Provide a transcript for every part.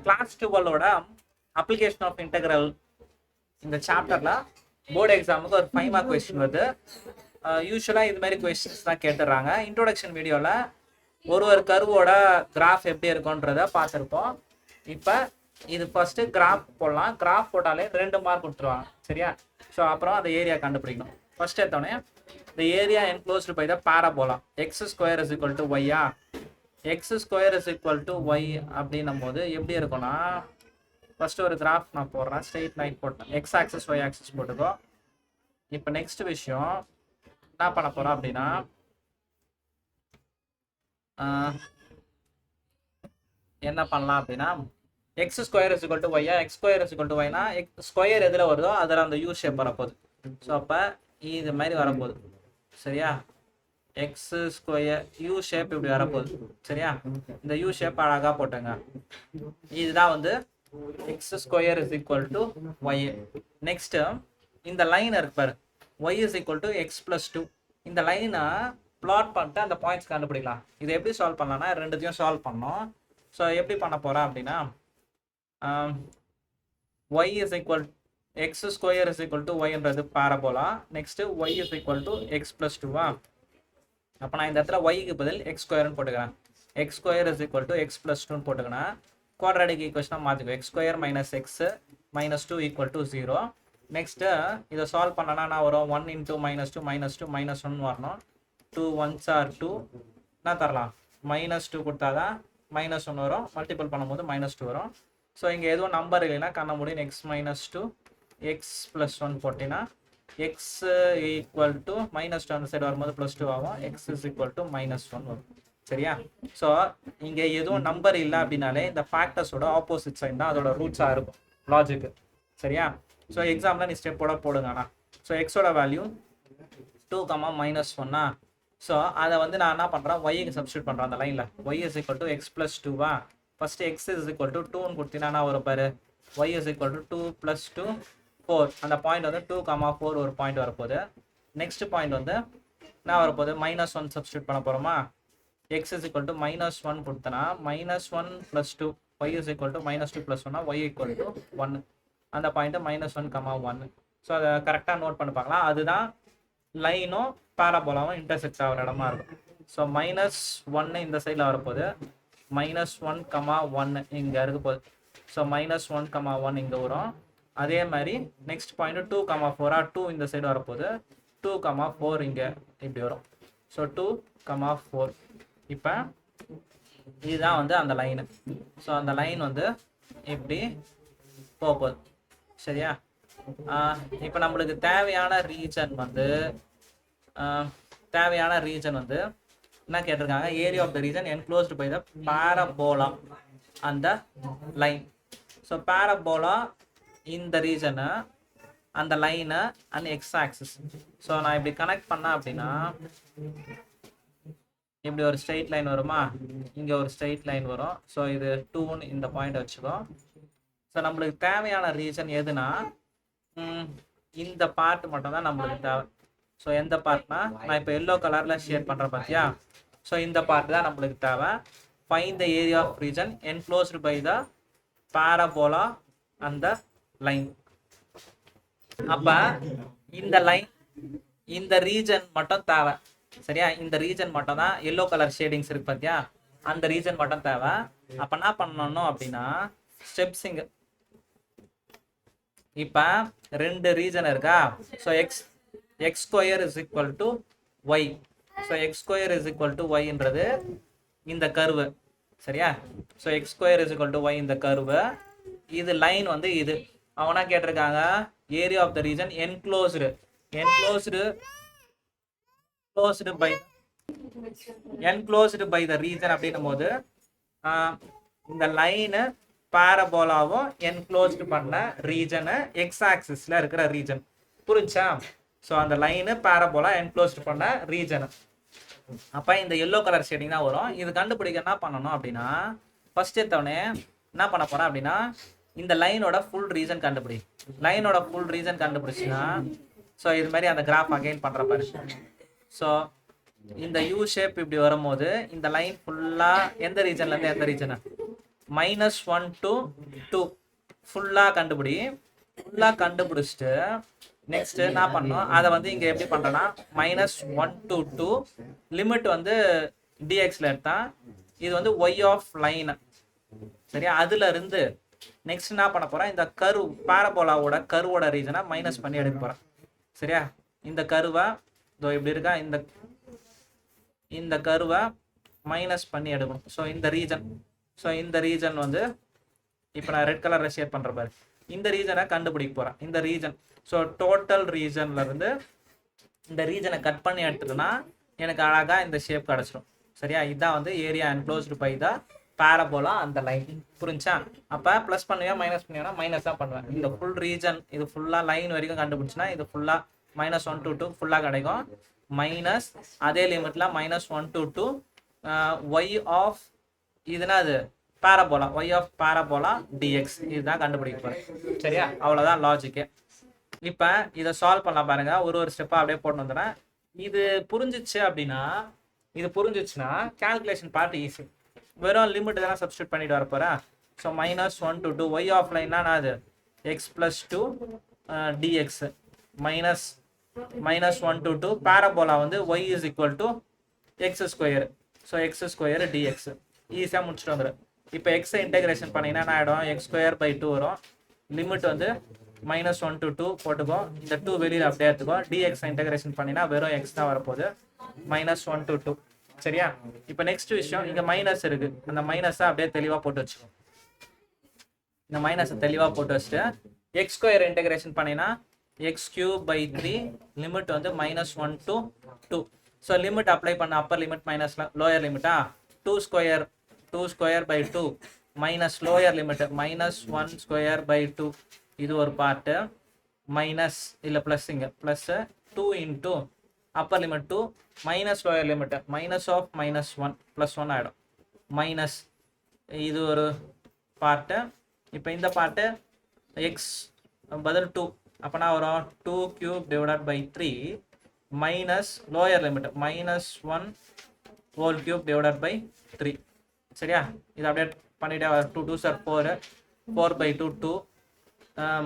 Class 12ஓட application of integral இந்த சாப்டர்ல board எக்ஸாமுக்கு ஒரு 5 மார்க் கொஸ்டின் வருது. யூஸ்வலாக இது மாதிரி கொஸ்டின்ஸ் தான் கேட்டுடுறாங்க. இன்ட்ரோடக்ஷன் வீடியோவில் ஒரு கர்வோட கிராஃப் எப்படி இருக்குன்றத பார்த்துருப்போம். இப்போ இது ஃபர்ஸ்ட் கிராஃப் போடலாம். கிராஃப் போட்டாலே 2 மார்க் கொடுத்துருவாங்க, சரியா? ஸோ அப்புறம் அந்த ஏரியா கண்டுபிடிக்கணும். ஃபர்ஸ்ட் எடுத்தோடனே the area enclosed by the parabola x square is equal to y x square is equal to y அப்படின்னும் போது எப்படி இருக்கும்னா, ஃபர்ஸ்ட் ஒரு கிராஃப் நான் போடுறேன். ஸ்ட்ரெயிட் லைன் போட்டேன், எக்ஸ் ஆக்சிஸ் ஒய் ஆக்சிஸ் போட்டுக்கோ. இப்போ நெக்ஸ்ட் விஷயம் என்ன பண்ண போறோம் அப்படின்னா, என்ன பண்ணலாம் அப்படின்னா, x square is equal to y x square is equal to yனா ஸ்கொயர் எதில் வருதோ அதில் அந்த யூ ஷேப் வரப்போகுது. ஸோ அப்போ இது மாதிரி வரப்போகுது, சரியா? எக்ஸ் ஸ்கொயர் யூ ஷேப் இப்படி வரப்போகுது, சரியா? இந்த யூ ஷேப் அழகாக போட்டுங்க. இதுதான் வந்து x square is equal to y. Next இந்த லைன் இருப்பாரு, y is equal to x plus 2. இந்த லைனை பிளாட் பண்ணிட்டு அந்த பாயிண்ட்ஸ் கண்டுபிடிக்கலாம். இதை எப்படி சால்வ் பண்ணலாம்னா, ரெண்டுத்தையும் சால்வ் பண்ணோம். ஸோ எப்படி பண்ண போகிறேன் அப்படின்னா, y is equal x square is equal to ஒய்ன்றது parabola. Next y is equal to x plus 2வா. அப்போ நான் இந்த இடத்துல ஒய்க்கு பதில் எக்ஸ் ஸ்கொயர்னு போட்டுக்கிறேன். X square is equal to x plus 2ன்னு போட்டுக்கிறேன். குவாட்ராட்டிக் ஈக்குவேஷனாக மாற்றிக்கோ. X square minus x minus 2 equal to 0. Next இதை சால்வ் பண்ணனா நான் வரும் 1 இன்ட்டு மைனஸ் 2 மைனஸ் 2 மைனஸ் 1 வரணும். 2 1s are 2. என்ன தரலாம்? மைனஸ் 2 கொடுத்தாதான் மைனஸ் 1 வரும். மல்டிபிள் பண்ணும்போது மைனஸ் 2 வரும். ஸோ இங்கே எதுவும் நம்பர் இல்லைன்னா கண்ண முடியும். எக்ஸ் மைனஸ் 2 எக்ஸ் ப்ளஸ் 1 போட்டிங்கன்னா எக்ஸ் ஈக்குவல் டு மைனஸ் 2 அந்த சைடு வரும்போது ப்ளஸ் 2 ஆகும். X is equal to minus 1 வரும், சரியா? ஸோ இங்கே எதுவும் நம்பர் இல்லை அப்படின்னாலே இந்த ஃபேக்டர்ஸோட ஆப்போசிட் சைன் தான் அதோட ரூட்ஸாக இருக்கும் லாஜிக்கு, சரியா? ஸோ எக்ஸாம்பிள் நீ ஸ்டெப்போட போடுங்கண்ணா. ஸோ எக்ஸோட வேல்யூ 2, மைனஸ் 1. ஸோ அதை வந்து நான் என்ன பண்ணுறேன், ஒய்க்கு சப்ஸ்டியூட் பண்ணுறேன் அந்த லைனில். Y is equal to x plus 2வா. First x is equal to 2ன்னு கொடுத்தீங்கன்னா ஒரு பாரு, ஒய் இஸ் ஈக்குவல் டு 2 + 2 4. அந்த பாயிண்ட் வந்து 2, 4 ஒரு பாயிண்ட் வரப்போகுது. நெக்ஸ்ட் பாயிண்ட் வந்து என்ன வரப்போகுது, மைனஸ் 1 சப்ஸ்டியூட் பண்ண போகிறோமா. X is equal to minus 1 கொடுத்தனா minus 1 + 2 y is equal to minus 2 + 1 y equal to 1. அந்த பாயிண்ட்டு மைனஸ் 1, 1. ஸோ அதை கரெக்டாக நோட் பண்ணி பார்க்கலாம். அதுதான் லைனும் பாராபோலாவும் இன்டர்செக்ட் ஆகிற இடமா இருக்கும். ஸோ மைனஸ் 1 இந்த சைடில் வரப்போகுது, மைனஸ் 1, 1 இங்கே இருக்க போகுது. ஸோ மைனஸ் 1, 1 இங்கே வரும். அதே மாதிரி நெக்ஸ்ட் பாயிண்ட் 2, 4 2 இந்த சைடு வரப்போகுது. 2, 4 இங்கே இப்படி வரும். ஸோ 2, 4. இப்போ இதுதான் வந்து அந்த லைனு. ஸோ அந்த லைன் வந்து இப்படி போகுது, சரியா? இப்போ நம்மளுக்கு தேவையான ரீஜன் வந்து என்ன கேட்டிருக்காங்க, area of the region enclosed by the parabola and the line. So parabola இந்த ரீஜனு அந்த line and x axis. So நான் இப்படி கனெக்ட் பண்ணேன் அப்படின்னா இப்படி ஒரு ஸ்ட்ரெயிட் லைன் வருமா, இங்கே ஒரு ஸ்ட்ரெயிட் லைன் வரும். ஸோ இது 2ன்னு இந்த பாயிண்ட் வச்சுக்கோ. ஸோ நம்மளுக்கு தேவையான ரீஜன் எதுனா இந்த பார்ட் மட்டும் தான் நம்மளுக்கு தேவை. ஸோ எந்த பார்ட்னா, நான் இப்போ எல்லோ கலரில் ஷேட் பண்ணுறேன் பார்த்தியா. ஸோ இந்த பார்ட் தான் நம்மளுக்கு தேவை. Find the area of region enclosed by the parabola and the line. அப்போ இந்த லைன் இந்த ரீஜன் மட்டும் தேவை, சரியா? இந்த ரீஜன் மட்டும் தான் எல்லோ கலர் ஷேடிங்ஸ் இருக்கு பார்த்தியா, அந்த ரீஜன் மட்டும் தேவை. அப்போ என்ன பண்ணணும் அப்படின்னா, ஸ்டெப்ஸ் இங்கே இப்போ 2 ரீஜன் இருக்கா. So x square is equal to y. So x square is equal to ஒய்ன்றது இந்த கர்வு, சரியா? So x square is equal to y இந்த கர்வு. இது லைன் வந்து இது அவனா கேட்டிருக்காங்க, area of the region enclosed by the region அப்படின்னும் போது இந்த லைனு பாரபோலாவும் என்க்ளோஸ்டு பண்ண ரீஜனு எக்ஸ் ஆக்சிஸ்ல இருக்கிற ரீஜன், புரிஞ்சா? ஸோ அந்த லைனு பாரபோலா என்க்ளோஸ்டு பண்ண ரீஜனு. அப்போ இந்த எல்லோ கலர் ஷேடிங் தான் வரும். இது கண்டுபிடிக்க என்ன பண்ணணும் அப்படின்னா, ஃபர்ஸ்ட் எடுத்தவொடனே என்ன பண்ண போறேன் அப்படின்னா, இந்த லைனோட ஃபுல் ரீஜன் கண்டுபிடி. லைனோட ஃபுல் ரீஜன் கண்டுபிடிச்சுன்னா, ஸோ இது மாதிரி அந்த கிராஃப் அகைன் பண்ணுற பாரு. ஸோ இந்த யூ ஷேப் இப்படி வரும்போது இந்த லைன் ஃபுல்லாக எந்த ரீஜன்லேருந்து எந்த ரீஜனு, -1 to 2 ஃபுல்லாக கண்டுபிடி. ஃபுல்லாக கண்டுபிடிச்சிட்டு நெக்ஸ்ட் என்ன பண்ணோம், அதை வந்து இங்கே எப்படி பண்ணுறேன்னா -1 to 2 லிமிட் வந்து டிஎக்ஸில் எடுத்தான். இது வந்து ஒய் ஆஃப் லைன். சரியா, அதுல இருந்து நெக்ஸ்ட் என்ன பண்ண போறேன், இந்த கர்வ் பாரபோலாவோட கர்வோட ரீஜனை மைனஸ் பண்ணி எடுக்க போறேன். சரியா, இந்த கர்வை இதோ இப்படி இருக்கா, இந்த கர்வை மைனஸ் பண்ணி எடுக்கணும். ஸோ இந்த ரீஜன் வந்து இப்போ நான் ரெட் கலரில் ஷேர் பண்ணுற பாரு, இந்த ரீஜனை கண்டுபிடிக்க போகிறேன். இந்த ரீஜன், ஸோ டோட்டல் ரீஜன்ல இருந்து இந்த ரீஜனை கட் பண்ணி எடுத்துட்டோன்னா எனக்கு அழகாக இந்த ஷேப் கிடச்சிடும். சரியா, இதுதான் வந்து area enclosed by the parabola and the line. புரிஞ்சா? அப்போ ப்ளஸ் பண்ணுவேன் மைனஸ் பண்ணுவேன்னா மைனஸ் தான் பண்ணுவேன். இந்த ஃபுல் ரீஜன் இது ஃபுல்லாக லைன் வரைக்கும் கண்டுபிடிச்சுன்னா இது ஃபுல்லாக -1 to 2 ஃபுல்லாக கிடைக்கும். மைனஸ் அதே லிமிட்ல -1 to 2 ஒய் ஆஃப் இதுனா அது parabola, y of parabola dx, இதுதான் கண்டுபிடிக்க போகிறேன். சரியா, அவ்வளோதான் லாஜிக்கு. இப்போ இதை சால்வ் பண்ணலாம் பாருங்க, ஒரு ஸ்டெப்பாக அப்படியே போட்டு வந்துடுறேன். இது புரிஞ்சிச்சுன்னா கால்குலேஷன் பார்ட் ஈஸி. வெறும் லிமிட் இதெல்லாம் சப்ஸ்டியூட் பண்ணிட்டு வர போகிறேன். ஸோ -1 to 2 ஒய் ஆஃப் லைன்னா அது x + 2 dx -1 to 2 பாரபோலா வந்து y = x². So x² dx ஈஸியாக முடிச்சுட்டு வந்துடும். இப்போ எக்ஸை இன்டெகிரேஷன் பண்ணிங்கன்னா என்ன ஆகிடும், x²/2 வரும். லிமிட் வந்து -1 to 2 போட்டுக்கோ, இந்த 2 வெளியில் அப்படியே எடுத்துக்கோ. dx இன்டெகிரேஷன் பண்ணினா வெறும் x தான் வரப்போகுது, -1 to 2. சரியா, இப்போ நெக்ஸ்ட் விஷயம், இங்கே மைனஸ் இருக்கு, அந்த மைனஸை அப்படியே தெளிவாக போட்டு வச்சுக்கோ. இந்த மைனஸை தெளிவாக போட்டு வச்சுட்டு x² இன்டெகிரேஷன் பண்ணினா x³/3 லிமிட் வந்து -1 to 2. ஸோ லிமிட் அப்ளை பண்ண அப்பர் லிமிட் மைனஸ் லோயர் லிமிட்டா 2² மைனஸ் லோயர் லிமிட் -1² இது ஒரு பார்ட்டு மைனஸ் இல்லை ப்ளஸ், இங்கே plus 2 into upper limit 2 minus lower limit -1 + 1 ஆகிடும். மைனஸ் இது ஒரு பார்ட்டு. இப்போ இந்த பார்ட்டு எக்ஸ் பதில் 2 அப்போனா வரும் 2³/3 மைனஸ் லோயர் லிமிட் -1³/3. சரியா, இது அப்படியே பண்ணிட்டே வர 2 2s are 4 4/2 2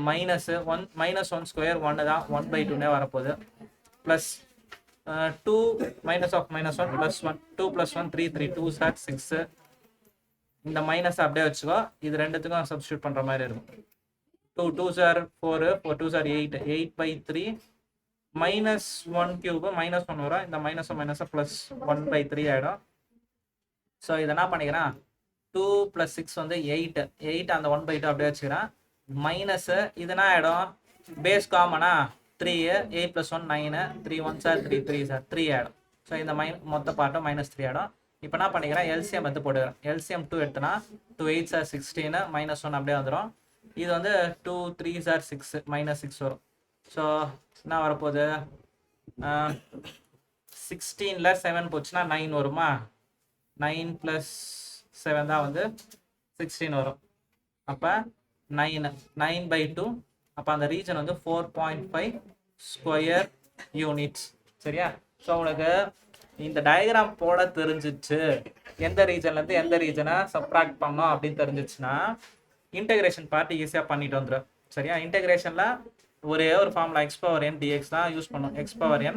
மைனஸ் 1 -1² 1 தான் 1/2 வரப்போகுது. Plus 2 -1 +1 2 + 1 3 3 2s are 6. இந்த மைனஸ் அப்படியே வச்சுக்கோ, இது ரெண்டுத்துக்கும் சப்ஸ்டியூட் பண்ணுற மாதிரி இருக்கும். 2 2s are 4 4 2s are 8 8/3 -1³ -1 வரும். இந்த மைனஸ் +1/3 ஆகிடும். ஸோ இதை என்ன பண்ணிக்கிறேன், 2 + 6 வந்து 8 அந்த 1/2 அப்படியே வச்சுக்கிறேன். மைனஸு இதுனா ஆகிடும், பேஸ் காமனா 3 8 + 1 9 3 1s are 3 3s are 3 ஆகிடும். ஸோ இந்த மொத்த பார்ட்டும் -3 ஆகிடும். இப்போ என்ன பண்ணிக்கிறேன், எல்சிஎம் எடுத்து போட்டுக்கிறேன். எல்சிஎம் 2 எடுத்தனா 2 8s are 16 -1 அப்படியே வந்துடும். இது வந்து 2 3s are 6 -6 வரும். ஸோ என்ன வரப்போகுது, 16ல் 7 போச்சுன்னா 9 வருமா, 9 + 7 தான் வந்து 16 வரும். அப்போ 9/2. அப்போ அந்த ரீஜன் வந்து 4.5 ஸ்கொயர் யூனிட்ஸ். சரியா, ஸோ உங்களுக்கு இந்த டயக்ராம் போட தெரிஞ்சிச்சு, எந்த ரீஜன்லேருந்து எந்த ரீஜனை சப்ராக்ட் பண்ணோம் அப்படின்னு தெரிஞ்சிச்சுன்னா இன்டெகிரேஷன் பார்ட் ஈஸியாக பண்ணிட்டு வந்துடும். சரியா, இன்டெகிரேஷனில் ஒரே ஒரு ஃபார்முலா x⁻n dx தான் யூஸ் பண்ணும். x⁻n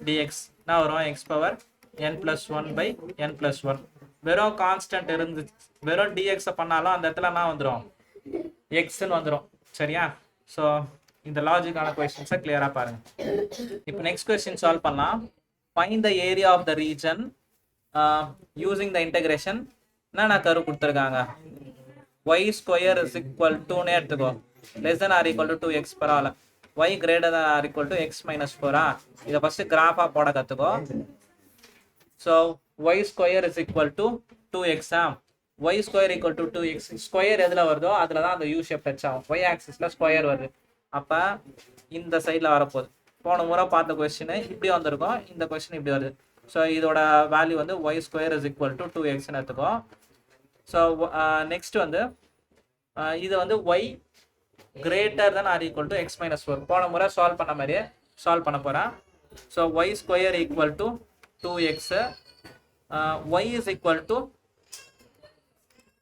dx தான் வரும், x⁻n+1/n+1. வெறும் கான்ஸ்டன்ட் இருந்து வெறும் dx பண்ணாலும் அந்த இடத்துல என்ன வந்துடும், எக்ஸ்ன்னு வந்துடும். சரியா, ஸோ இந்த லாஜிக்கான கொஸ்டின்ஸை கிளியராக பாருங்க. இப்போ நெக்ஸ்ட் கொஸ்டின் சால்வ் பண்ணலாம். Find the area of the region using the integration. என்ன கரு கொடுத்துருக்காங்க, y² = 2னே எடுத்துக்கோ, <= 2x பரவாயில்ல. y > x - 4 இதை ஃபர்ஸ்ட் கிராஃபாக போட கற்றுக்கோ. So y² = 2x y² = 2x. Square எதில் வருதோ அதில் தான் அந்த யூ ஷேப் டச் ஆகும். y ஆக்சிஸில் ஸ்கொயர் வருது. அப்போ இந்த சைடில் வரப்போகுது. போன முறை பார்த்த கொஸ்டின் இப்படி வந்திருக்கும், இந்த கொஸ்டின் இப்படி வருது. ஸோ இதோட வேல்யூ வந்து y² = 2xன்னு எடுத்துக்கோ. ஸோ நெக்ஸ்ட் வந்து இது வந்து y > x - 4. போன முறை சால்வ் பண்ண மாதிரியே சால்வ் பண்ண போகிறேன். So y² = 2x y =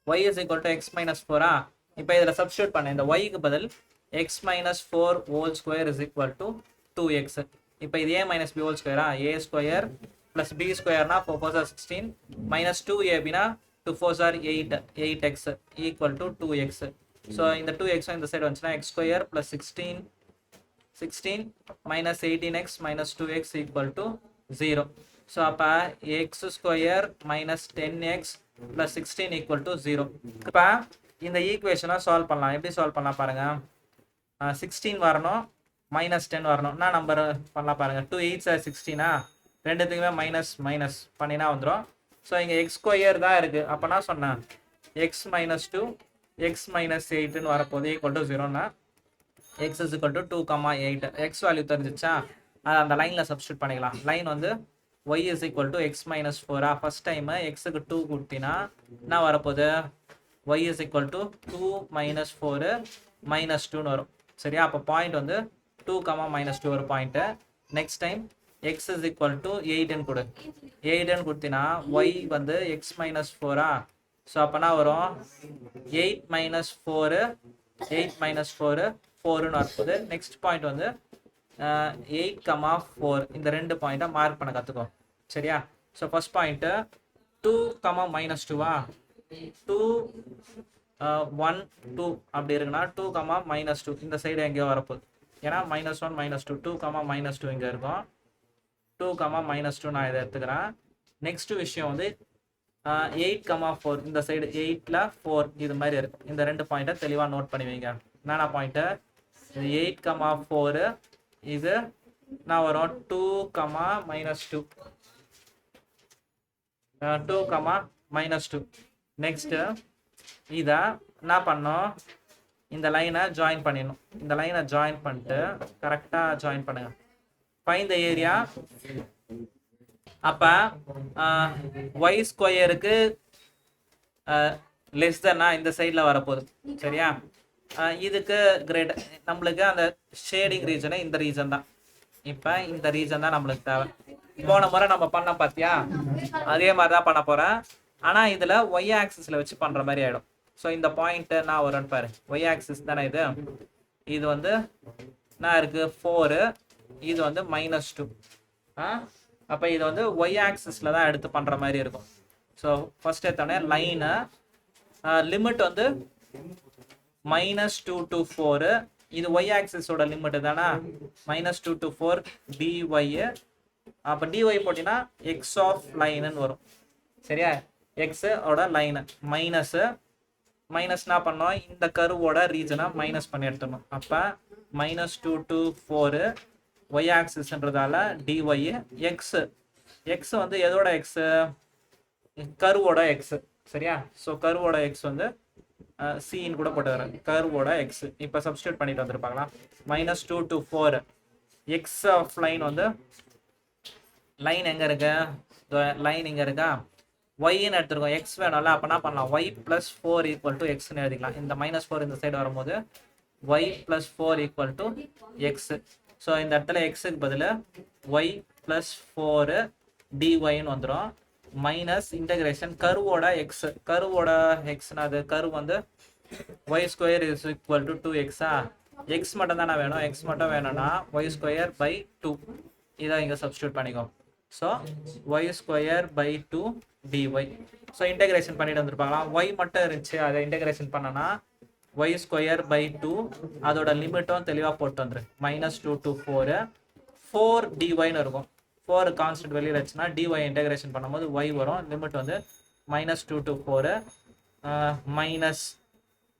y is equal to x minus 4 இப்போ இதில் சப்ஸ்டியூட் பண்ண இந்த y க்கு பதில் x minus 4 whole square is equal to 2x. இப்போ இது a minus b whole square a square plus b square னா 4 4 16 minus 2ab னா 2 4 are 8 8x equal to 2x. So இந்த 2x இந்த சைடு வந்துச்சுன்னா x square plus 16 minus 18x minus 2x equal to 0. So அப்போ x square minus 10x plus 16 equal to 0. இப்போ இந்த ஈக்குவேஷனை solve பண்ணலாம். எப்படி சால்வ் பண்ணலாம் பாருங்க. 16 வரணும் minus 10 வரணும். நான் நம்பர் பண்ணலாம் பாருங்க. 2 8 16 ரெண்டுத்துக்குமே மைனஸ் மைனஸ் பண்ணினா வந்துடும். ஸோ இங்கே எக்ஸ் ஸ்கொயர் தான் இருக்குது. அப்போ நான் சொன்னேன் எக்ஸ் மைனஸ் 2 எக்ஸ் மைனஸ் 8ன்னு வரப்போது ஈக்குவல் டு 0னா x is equal to 2,8. X value தெரிஞ்சிச்சா அதை அந்த லைனில் சப்ஸ்டியூட் பண்ணிக்கலாம். லைன் வந்து y is equal to x minus 4 first time எக்ஸுக்கு 2 கொடுத்தினா என்ன வரப்போகுது y is equal to 2 minus 4 minus 2ன்னு வரும். சரியா? அப்போ பாயிண்ட் வந்து 2, -2 ஒரு point. Next time x is equal to 8ன்னு கொடு. 8ன்னு கொடுத்தினா y வந்து x minus 4 ஸோ அப்போனா வரும் 8 minus 4 4ன்னு வரப்போகுது. நெக்ஸ்ட் பாயிண்ட் வந்து 8, 4 இந்த ரெண்டு பாயிண்ட்டை மார்க் பண்ண கற்றுக்கோ. சரியா? ஸோ ஃபர்ஸ்ட் பாயிண்ட்டு 2, -2 2 1 2 அப்படி இருக்குன்னா 2, -2 இந்த சைடு எங்கேயோ வரப்போகுது. ஏன்னா -1 -2 2, -2 இங்கே இருக்கும். 2, -2 நான் இதை எடுத்துக்கிறேன். நெக்ஸ்ட் விஷயம் வந்து 8, 4 இந்த சைடு 8ல் 4 இது மாதிரி இருக்கும். இந்த ரெண்டு பாயிண்ட்டை தெளிவாக நோட் பண்ணி வைங்க. என்னென்ன பாயிண்ட்டு? 8, 4 இது நான் வரும் 2, -2 2, -2. நெக்ஸ்ட்டு இதை என்ன பண்ணோம்? இந்த லைனை ஜாயின் பண்ணிடணும். இந்த லைனை ஜாயின் பண்ணிட்டு கரெக்டாக ஜாயின் பண்ணுங்க. Find the area. அப்போ y ஸ்கொயருக்கு லெஸ் தென்னா இந்த சைடில் வரப்போகுது. சரியா? இதுக்கு கிரேட் நம்மளுக்கு அந்த ஷேடிங் ரீஜனு இந்த ரீஜன் தான். இப்போ இந்த ரீஜன் தான் நம்மளுக்கு தேவை. போன முறை நம்ம பண்ண பார்த்தியா அதே மாதிரி தான் பண்ண போகிறேன். ஆனால் இதில் ஒய் ஆக்சிஸில் வச்சு பண்ணுற மாதிரி ஆகிடும். ஸோ இந்த பாயிண்ட்டு நான் வரும்னு பாரு. ஒய் ஆக்சிஸ் தானே இது. இது வந்து நான் இருக்குது 4 இது வந்து -2. அப்போ இது வந்து ஒய் ஆக்சிஸில் தான் எடுத்து பண்ணுற மாதிரி இருக்கும். ஸோ ஃபர்ஸ்ட் எடுத்தோடனே லைனை லிமிட் வந்து -2 to 4 இது y ஆக்சிஸோட லிமிட் தானே. -2 to 4 dy. அப்போ dy போட்டினா எக்ஸ் ஆஃப் லைனுன்னு வரும். சரியா? எக்ஸ் ஓட லைனு மைனஸ் என்ன பண்ணோம்? இந்த கருவோட ரீஜனை மைனஸ் பண்ணி எடுத்துடணும். அப்போ -2 to 4 y ஆக்சிஸ்ன்றதால dy. எக்ஸ் வந்து எதோட எக்ஸு? கருவோட எக்ஸு. சரியா? ஸோ கருவோட எக்ஸ் வந்து சின்னு கூட போட்டுக்கிறேன். கர்வோட எக்ஸ் இப்போ சப்ஸ்டியூட் பண்ணிட்டு வந்துருப்பாங்களா. -2 to 4 எக்ஸ் ஆஃப் லைன் வந்து லைன் எங்கே இருக்கு? லைன் இங்கே இருக்கா? ஒய்ன்னு எடுத்துருக்கோம். எக்ஸ் வேணும்ல. அப்போ என்ன பண்ணலாம்? y + 4 = எக்ஸ்ன்னு எழுதிக்கலாம். இந்த -4 இந்த சைடு வரும்போது y + 4 = எக்ஸ். ஸோ இந்த இடத்துல எக்ஸுக்கு பதில் y + 4 dyன்னு வந்துடும். மைனஸ் இன்டகிரேஷன் கருவோட எக்ஸ். கருவோட எக்ஸ்னா அது கருவு வந்து y² = 2x. எக்ஸ் மட்டும் தானே வேணும். எக்ஸ் மட்டும் வேணும்னா y² / 2 இதை இங்கே சப்ஸ்டியூட் பண்ணிக்கோ. So y² / 2 dy. So integration பண்ணிட்டு வந்துருப்பாங்களா. y மட்டும் இருந்துச்சு அதை இன்டகிரேஷன் பண்ணனா y² / 2 அதோட லிமிட்டும் தெளிவாக போட்டு வந்துரு. -2 to 4 dyன்னு இருக்கும். 4 கான்ஸ்டன்ட் வெளியில் வச்சுன்னா dy இன்டகிரேஷன் பண்ணும்போது y வரும். லிமிட் வந்து -2 to 4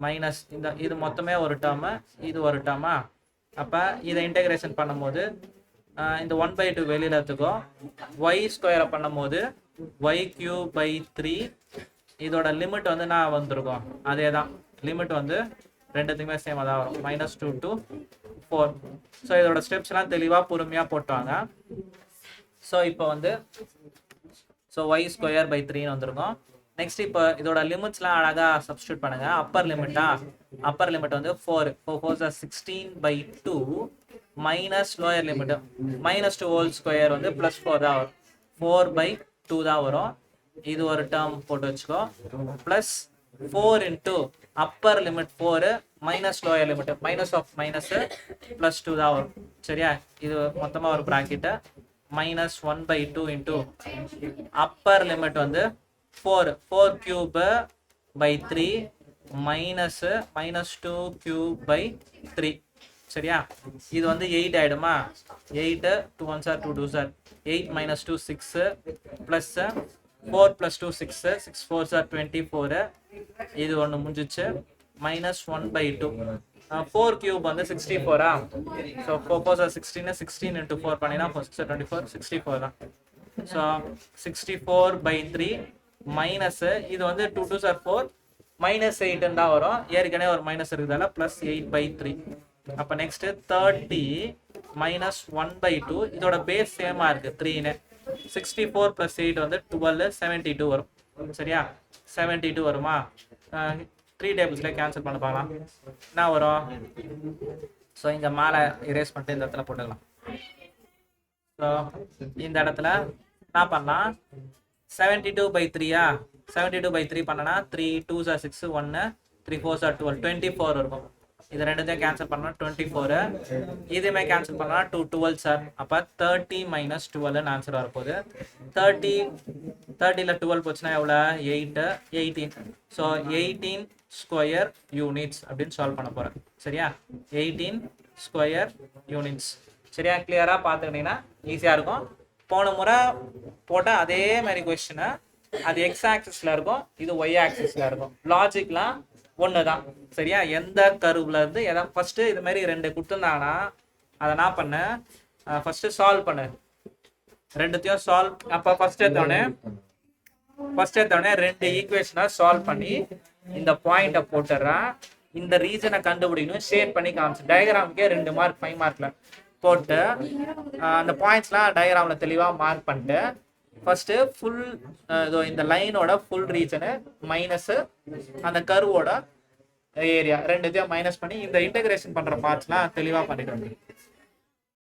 மைனஸ் இந்த இது மொத்தமே ஒரு டேர்மு, இது ஒரு டேர்மா. அப்போ இதை இன்டகிரேஷன் பண்ணும்போது இந்த 1/2 வெளியில் எடுத்துக்கோ. y² பண்ணும்போது y³ / 3 இதோட லிமிட் வந்து நான் வந்திருக்கோம். அதே தான் லிமிட் வந்து ரெண்டுத்துக்குமே சேமாக தான் வரும். -2 to 4. ஸோ இதோட ஸ்டெப்ஸ்லாம் தெளிவாக பொறுமையாக போட்டுவாங்க. ஸோ இப்போ வந்து y² / 3ன்னு வந்திருக்கும். நெக்ஸ்ட் இப்போ இதோட லிமிட்ஸ்லாம் அழகாக சப்ஸ்டியூட் பண்ணுங்க. அப்பர் லிமிட் வந்து 4 4 16/2 minus lower limit -2 whole square வந்து +4 தான் வரும். 4/2 தான் வரும். இது ஒரு டேர்ம் போட்டு வச்சுக்கோ. Plus 4 into upper limit 4 minus lower limit minus of minus plus 2 தான் வரும். சரியா? இது மொத்தமா ஒரு bracket minus 1/2 into upper limit வந்து 4 cube by 3 minus 2 cube by 3. சரியா? இது வந்து 8 ஆயிடுமா? 8 2 1s are 2 2s are 8 minus 2 6 plus 4 plus 2 6 6 4s are 24. இது ஒன்று முடிஞ்சிச்சு. minus 1/2 4 cube வந்து 64 ஸோ 4 4s are 16 16 into 4 பண்ணினா 4 6 24 64 தான். ஸோ 64/3 மைனஸ் இது வந்து 2 2s are 4 minus 8 தான் வரும். ஏற்கனவே ஒரு மைனஸ் இருக்குதால plus 8/3. அப்போ நெக்ஸ்ட் 30 minus 1/2 இதோட பேஸ் சேமா இருக்கு 3ன்னு. 64 plus 8 வந்து 12 72 வரும். சரியா? 72 வருமா? 3 டேபிள்ஸ்ல கேன்சல் பண்ண பார்க்கலாம். என்ன வரும்? ஸோ இங்க மேலே இரேஸ் பண்ணிட்டு இந்த இடத்துல போட்டுக்கலாம். ஸோ இந்த இடத்துல என்ன பண்ணலாம்? 72/3 72/3 பண்ணனா 3 2s are 6 1 3 4s are 12 24 இருக்கும். இது ரெண்டுத்தையும் கேன்சல் பண்ணா 24. இதுமே கேன்சல் பண்ணா 2 12s are அப்ப 30 minus 12 ன்னு ஆன்சர் வரப்போகுது. 30ல 12 போச்சுன்னா எவ்வளவு? 8 18. ஸோ 18 ஸ்கொயர் யூனிட்ஸ் அப்படின்னு சால்வ் பண்ண போறேன். சரியா? 18 ஸ்கொயர் யூனிட்ஸ். சரியா? கிளியரா பார்த்துக்கிட்டீங்கன்னா ஈஸியா இருக்கும். போன முறை போட்ட அதே மாதிரி கொஸ்டினை அது எக்ஸ் ஆக்சிஸ்ல இருக்கும், இது ஒய் ஆக்சிஸ்ல இருக்கும். லாஜிக்லாம் ஒண்ணுதான். சரியா? எந்த கர்வ்ல இருந்து எதை ஃபர்ஸ்ட் இது மாதிரி 2 கொடுத்துருந்தாங்கன்னா அதை நான் பண்ண ஃபர்ஸ்ட் சால்வ் பண்ணு. ரெண்டுத்தையும் சால்வ். அப்ப ஃபர்ஸ்ட் எடுத்தோடனே 2 ஈக்குவேஷனை சால்வ் பண்ணி இந்த பாயிண்ட்டை போட்டுடுறேன். இந்த ரீஜனை கண்டுபிடிக்கணும். ஷேட் பண்ணி காமிச்சு டயக்ராமுக்கே 2 மார்க் 5 மார்க்ல போட்டு அந்த பாயிண்ட்ஸ்லாம் டயக்ராம்ல தெளிவா மார்க் பண்ணிட்டு ஃபர்ஸ்ட் ஃபுல் இந்த லைனோட ஃபுல் ரீஜனு மைனஸ் அந்த கர்வோட ஏரியா ரெண்டுத்தையும் மைனஸ் பண்ணி இந்த இன்டகிரேஷன் பண்ற பார்ட்ஸ்லாம் தெளிவா பண்ணிட்டு